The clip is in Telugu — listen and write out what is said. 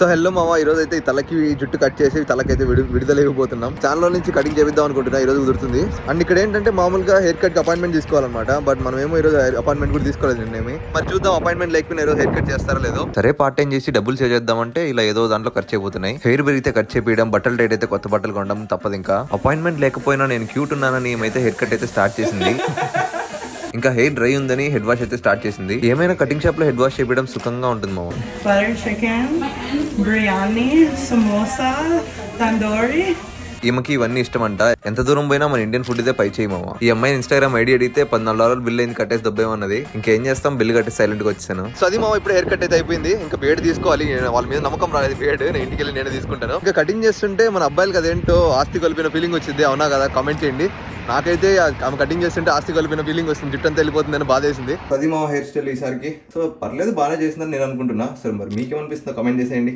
సో హెల్లో మామ, ఈ రోజు అయితే ఈ తలకి జుట్టు కట్ చేసి తలకైతే విడుదలైపోతున్నాం. ఛానల్ నుంచి కటింగ్ చేద్దాం అనుకుంటున్నా, ఈ రోజు కుదురుతుంది. అండ్ ఇక్కడ ఏంటంటే మామూలుగా హెయిర్ కట్ అపాయింట్మెంట్ తీసుకోవాలన్నమాట. బట్ మనం ఏమో ఈ రోజు అపాయింట్మెంట్ కూడా తీసుకోలేదు నిన్నేమి. మరి చూద్దాం అపాయింట్మెంట్ లేకపోయినా ఈ రోజు హెయిర్ కట్ చేస్తారో లేదో. సరే పార్ట్ టైం చేసి డబ్బులు సేవ్ చేద్దామంటే ఇలా ఏదో దాంట్లో ఖర్చు అయిపోతున్నాయి. హెయిర్ పెరిగితే ఖర్చు చేపించడం, బట్టలు టైట్ అయితే కొత్త బట్టలు కొనడం తప్పదు. ఇంకా అపాయింట్మెంట్ లేకపోయినా నేను క్యూట్ ఉన్నానని ఏమైతే హెయిర్ కట్ అయితే స్టార్ట్ చేసింది. ఇంకా హెయిర్ డ్రై ఉందని హెడ్ వాష్ అయితే స్టార్ట్ చేసింది. ఏమైనా కటింగ్ షాప్ లో హెడ్ వాష్ చేయడం సుఖంగా ఉంటుంది మామ. Butter chicken, biryani, samosa, tandoori. ఈమెకి ఇవన్నీ ఇష్టం అంట. ఎంత దూరం పోయినా మన ఇండియన్ ఫుడ్ ఇదే పై చేయమా. ఈ అమ్మాయి ఇన్స్టాగ్రామ్ ఐడి అడిగితే $14 బిల్ అయింది, కట్టేసి దొబ్బేమన్నది. ఇంకేం చేస్తాం, బిల్ కట్టేసి సైలెంట్ గా వచ్చాను. సో అది మామ, ఇప్పుడు హెయిర్ కట్ అయితే అయిపోయింది. ఇంకా బేడ్ తీసుకోవాలి. వాళ్ళ మీద నమ్మకం రాలేదు బేడ్, నేను ఇంటికి వెళ్ళి నేనే తీసుకుంటాను. ఇంకా కటింగ్ చేస్తుంటే మన అబ్బాయిలకి అదేంటో ఆస్తి కలిపిన ఫీలింగ్ వచ్చింది. అవునా కదా, కామెంట్ చేయండి. నాకైతే ఆమె కటింగ్ చేస్తుంటే ఆస్తి కలిపిన ఫీలింగ్ వస్తుంది, జుట్టు అంతా వెళ్ళిపోతుందని బాధేసింది. అది మా హెయిర్ స్టైల్ ఈసారికి. సో పర్లేదు, బాగానే చేసిందని నేను అనుకుంటున్నా. సరే మరి మీకేమనిపిస్తుందో కామెంట్ చేసేయండి.